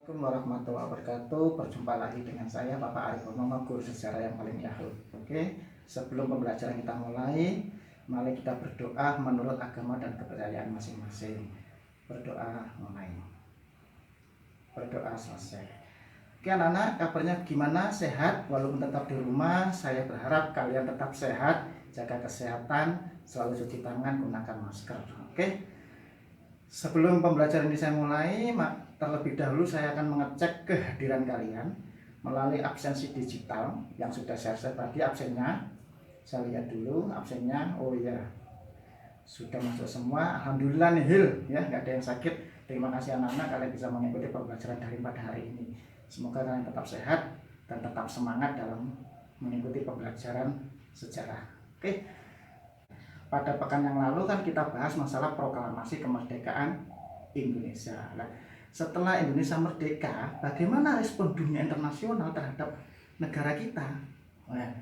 Assalamualaikum warahmatullahi wabarakatuh. Berjumpa lagi dengan saya Bapak Arif Purnomo, guru sejarah yang paling yahoo. Oke, sebelum pembelajaran kita mulai, mari kita berdoa menurut agama dan kepercayaan masing-masing. Berdoa mulai. Berdoa selesai. Oke anak-anak, kabarnya gimana? Sehat? Walaupun tetap di rumah, saya berharap kalian tetap sehat, jaga kesehatan, selalu cuci tangan, gunakan masker. Oke. Sebelum pembelajaran ini saya mulai, terlebih dahulu saya akan mengecek kehadiran kalian melalui absensi digital yang sudah saya share tadi absennya. Saya lihat dulu absennya. Oh iya, sudah masuk semua. Alhamdulillah nihil ya, nggak ada yang sakit. Terima kasih anak-anak, kalian bisa mengikuti pembelajaran dari pada hari ini. Semoga kalian tetap sehat dan tetap semangat dalam mengikuti pembelajaran sejarah. Oke. Pada pekan yang lalu kan kita bahas masalah proklamasi kemerdekaan Indonesia. Nah, setelah Indonesia merdeka, bagaimana respon dunia internasional terhadap negara kita? Nah,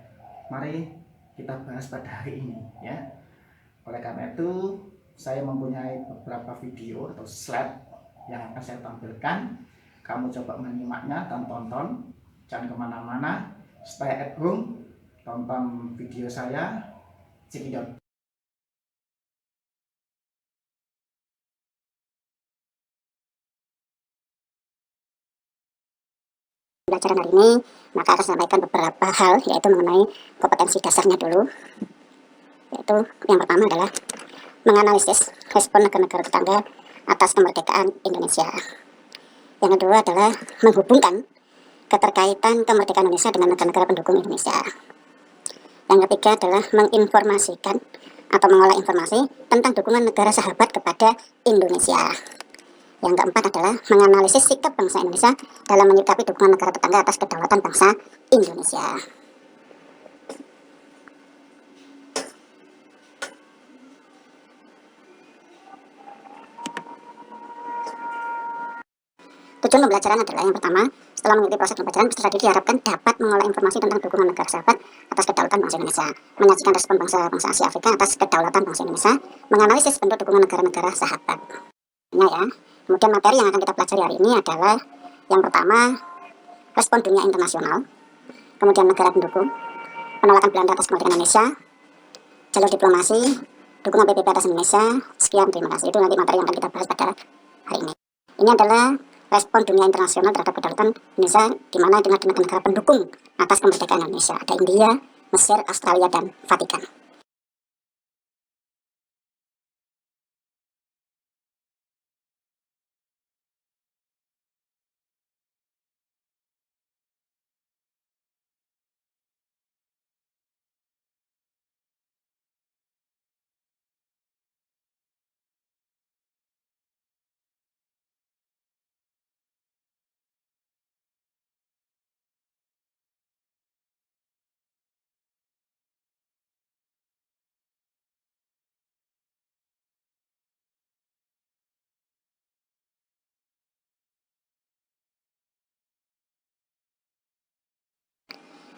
mari kita bahas pada hari ini ya. Oleh karena itu, saya mempunyai beberapa video atau slide yang akan saya tampilkan. Kamu coba menyimaknya dan tonton, jangan kemana-mana, stay at home, tonton video saya, cekidot. Pembelajaran hari ini, maka akan sampaikan beberapa hal, yaitu mengenai kompetensi dasarnya dulu. Yaitu yang pertama adalah menganalisis respon negara-negara tetangga atas kemerdekaan Indonesia. Yang kedua adalah menghubungkan keterkaitan kemerdekaan Indonesia dengan negara-negara pendukung Indonesia. Yang ketiga adalah menginformasikan atau mengolah informasi tentang dukungan negara sahabat kepada Indonesia. Yang keempat adalah menganalisis sikap bangsa Indonesia dalam menyikapi dukungan negara tetangga atas kedaulatan bangsa Indonesia. Tujuan pembelajaran adalah yang pertama, setelah mengikuti proses pembelajaran, peserta didik diharapkan dapat mengolah informasi tentang dukungan negara sahabat atas kedaulatan bangsa Indonesia, menyajikan respon bangsa-bangsa Asia Afrika atas kedaulatan bangsa Indonesia, menganalisis bentuk dukungan negara-negara sahabat. Ya. Kemudian materi yang akan kita pelajari hari ini adalah yang pertama, respon dunia internasional, kemudian negara pendukung, penolakan Belanda atas kemerdekaan Indonesia, jalur diplomasi, dukungan PBB atas Indonesia. Sekian, terima kasih. Itu nanti materi yang akan kita bahas pada hari ini. Ini adalah respon dunia internasional terhadap kedaulatan Indonesia, di mana dengan negara pendukung atas kemerdekaan Indonesia. Ada India, Mesir, Australia, dan Vatikan.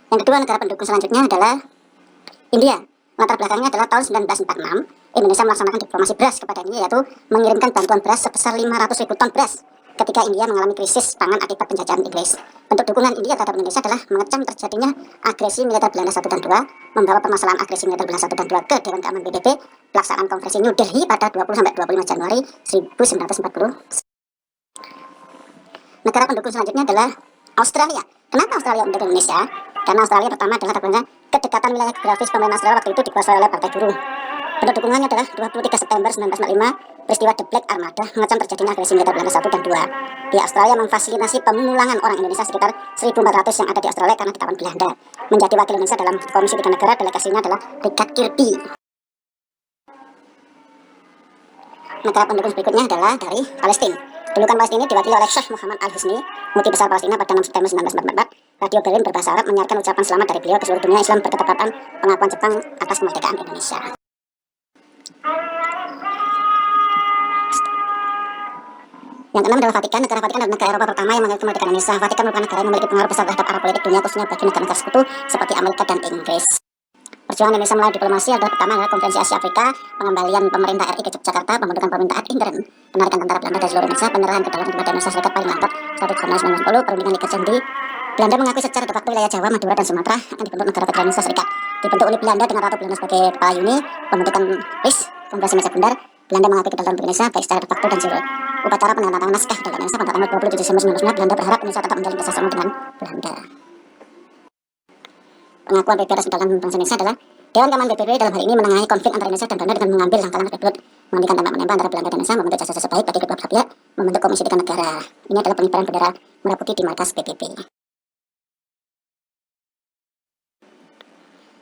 Yang kedua, negara pendukung selanjutnya adalah India. Latar belakangnya adalah tahun 1946, Indonesia melaksanakan diplomasi beras kepada India, yaitu mengirimkan bantuan beras sebesar 500.000 ton beras ketika India mengalami krisis pangan akibat penjajahan Inggris. Bentuk dukungan India terhadap Indonesia adalah mengecam terjadinya agresi militer Belanda 1 dan 2, membawa permasalahan agresi militer Belanda 1 dan 2 ke Dewan Keamanan PBB, pelaksanaan konferensi New Delhi pada 20-25 Januari 1940. Negara pendukung selanjutnya adalah Australia. Kenapa Australia mendukung Indonesia? Karena Australia pertama adalah terbentuk kedekatan wilayah geografis pemerintah Australia waktu itu dikuasai oleh Partai Buruh. Bentuk dukungannya adalah 23 September 1945, peristiwa The Black Armada mengecam terjadinya agresi militer Belanda 1 dan 2. Di Australia memfasilitasi pemulangan orang Indonesia sekitar 1.400 yang ada di Australia karena ditawan Belanda. Menjadi wakil Indonesia dalam Komisi 3 Negara, delegasinya adalah Richard Kirby. Negara pendukung berikutnya adalah dari Palestina. Dulu kan Palestina diwakili oleh Syekh Muhammad Al-Husni, Mufti Besar Palestina pada 6 September 1944. Radio Berlin berbahasa Arab menyiarkan ucapan selamat dari beliau ke seluruh dunia Islam berketepatan pengakuan Jepang atas kemerdekaan Indonesia. Yang keenam adalah Vatikan. Negara Vatikan adalah negara Eropa pertama yang mengakui kemerdekaan Indonesia. Vatikan merupakan negara yang memiliki pengaruh besar terhadap arah politik dunia, khususnya bagi negara-negara sekutu seperti Amerika dan Inggris. Perjuangan Indonesia melalui diplomasi adalah pertama adalah Konferensi Asia Afrika, pengembalian pemerintah RI ke Yogyakarta, pembentukan pemerintahan interim, penarikan tentara Belanda dari seluruh Indonesia, penyerahan kedaulatan kepada Indonesia Serikat paling lambat 1 Januari 1940, perundingan Liga Sendi. Belanda mengakui secara de facto wilayah Jawa, Madura, dan Sumatera akan dibentuk negara federal Indonesia Serikat. Dibentuk oleh Belanda dengan Ratu Belanda sebagai kepala Uni, pembentukan RIS, Konferensi Meja Bundar. Belanda mengakui kedaulatan Indonesia baik secara de facto dan jure. Upacara penandatanganan naskah kedaulatan Indonesia pada tanggal 27 Desember 1945, Belanda berharap Indonesia tetap menjalin kerjasama dengan Belanda. Pengakuan PBB atas kedaulatan bangsa Indonesia adalah Dewan Keamanan PBB dalam hal ini menengahi konflik antara Indonesia dan Belanda dengan mengambil langkah-langkah berikut: menghentikan tembak menembak antara Belanda dan Indonesia, membentuk jasa-jasa baik bagi kedua belah pihak, membentuk komisi tiga negara. Ini adalah pengibaran bendera merah putih di markas PBB.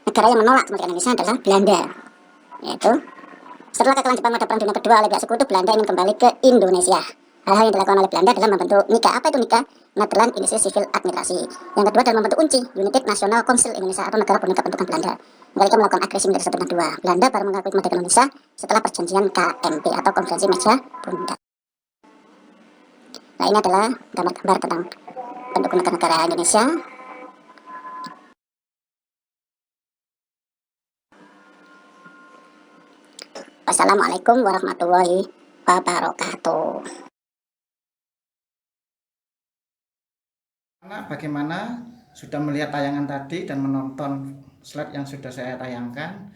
Negara yang menolak kemerdekaan Indonesia adalah Belanda, yaitu setelah kekalahan Jepang pada Perang Dunia Kedua oleh pihak sekutu, Belanda ingin kembali ke Indonesia. Hal-hal yang dilakukan oleh Belanda adalah membentuk NICA. Apa itu NICA? Netherlands Indische Civil Administratie. Yang kedua adalah membentuk UNCI, United National Council Indonesia, atau negara boneka bentukan Belanda. Mereka melakukan agresi militer satu dan dua. Belanda baru mengakui kemerdekaan Indonesia setelah perjanjian KMP atau Konferensi Meja Bundar. Nah, ini adalah gambar-gambar tentang bentuk negara Indonesia. Wassalamualaikum warahmatullahi wabarakatuh. Bagaimana sudah melihat tayangan tadi dan menonton slide yang sudah saya tayangkan?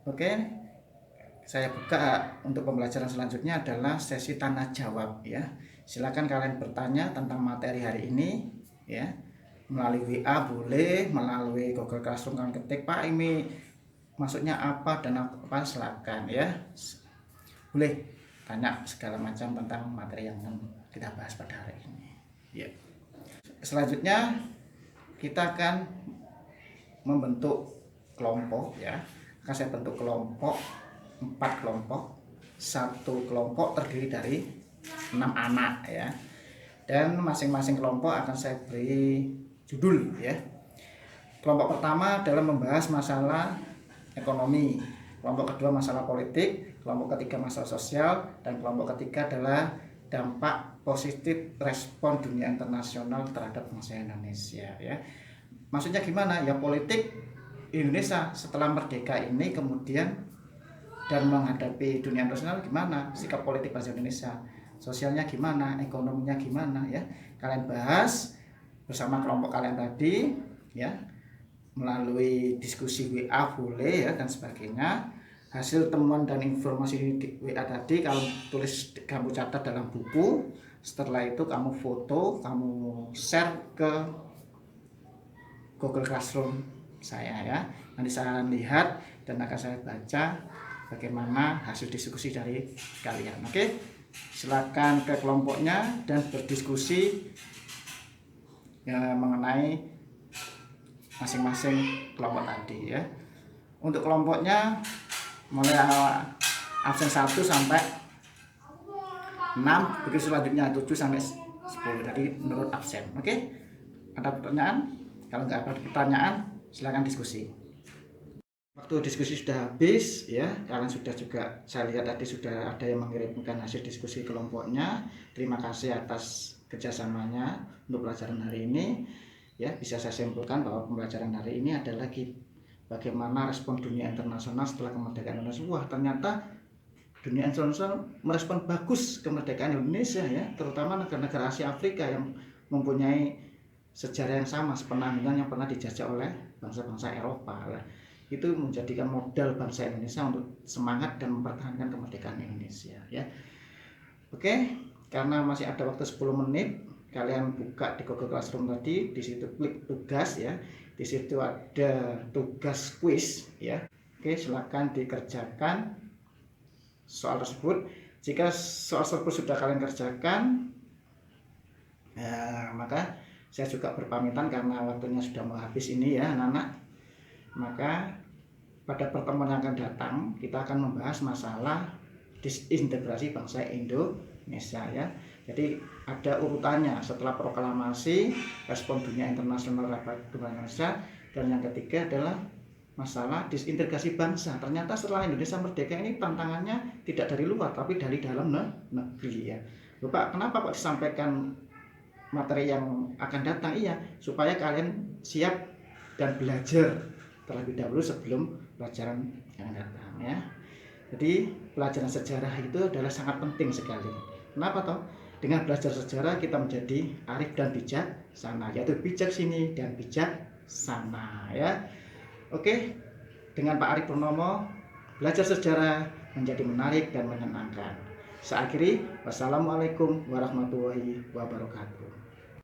Oke, saya buka untuk pembelajaran selanjutnya adalah sesi tanya jawab ya. Silakan kalian bertanya tentang materi hari ini ya. Melalui WA boleh, melalui Google Classroom kalian ketik, Pak ini maksudnya apa dan apa, silakan ya. Boleh tanya segala macam tentang materi yang kita bahas pada hari ini. Ya. Selanjutnya kita akan membentuk kelompok ya. Akan saya bentuk kelompok 4 kelompok. Satu kelompok terdiri dari 6 anak ya. Dan masing-masing kelompok akan saya beri judul ya. Kelompok pertama adalah membahas masalah ekonomi, kelompok kedua masalah politik, kelompok ketiga masalah sosial, dan kelompok ketiga adalah dampak positif respon dunia internasional terhadap bangsa Indonesia ya. Maksudnya gimana? Ya politik Indonesia setelah merdeka ini kemudian dan menghadapi dunia internasional gimana? Sikap politik bangsa Indonesia, sosialnya gimana, ekonominya gimana ya. Kalian bahas bersama kelompok kalian tadi ya, melalui diskusi WA boleh ya dan sebagainya. Hasil temuan dan informasi di WA tadi kamu catat dalam buku. Setelah itu kamu foto, kamu share ke Google Classroom saya ya. Nanti saya lihat dan akan saya baca bagaimana hasil diskusi dari kalian. Oke, silakan ke kelompoknya dan berdiskusi ya, mengenai masing-masing kelompok tadi ya. Untuk kelompoknya mulai absen 1 sampai 6, begitu selanjutnya 7 sampai 10. Jadi menurut absen. Oke? Ada pertanyaan? Kalau nggak ada pertanyaan, silakan diskusi. Waktu diskusi sudah habis ya, kalian sudah juga saya lihat tadi sudah ada yang mengirimkan hasil diskusi kelompoknya. Terima kasih atas kerjasamanya untuk pelajaran hari ini. Ya, bisa saya simpulkan bahwa pembelajaran hari ini adalah bagaimana respon dunia internasional setelah kemerdekaan Indonesia. Wah, ternyata dunia internasional merespon bagus kemerdekaan Indonesia ya, terutama negara-negara Asia Afrika yang mempunyai sejarah yang sama sepenanggungan yang pernah dijajah oleh bangsa-bangsa Eropa. Itu menjadikan modal bangsa Indonesia untuk semangat dan mempertahankan kemerdekaan Indonesia ya. Oke, karena masih ada waktu 10 menit, kalian buka di Google Classroom tadi, di situ klik tugas ya. Di situ ada tugas kuis ya. Oke, silakan dikerjakan soal tersebut. Jika soal tersebut sudah kalian kerjakan, maka saya juga berpamitan karena waktunya sudah mau habis ini ya anak-anak. Maka pada pertemuan yang akan datang kita akan membahas masalah disintegrasi bangsa Indonesia ya. Jadi ada urutannya setelah proklamasi, respon dunia internasional terhadap Indonesia, dan yang ketiga adalah masalah disintegrasi bangsa. Ternyata setelah Indonesia merdeka ini tantangannya tidak dari luar tapi dari dalam negeri ya. Bapak, kenapa Pak disampaikan materi yang akan datang? Iya, supaya kalian siap dan belajar terlebih dahulu sebelum pelajaran yang datang ya. Jadi pelajaran sejarah itu adalah sangat penting sekali. Kenapa toh? Dengan belajar sejarah kita menjadi arif dan bijaksana, yaitu bijak sini dan bijak sana ya. Oke, dengan Pak Arif Purnomo belajar sejarah menjadi menarik dan menyenangkan. Saya akhiri, wassalamualaikum warahmatullahi wabarakatuh.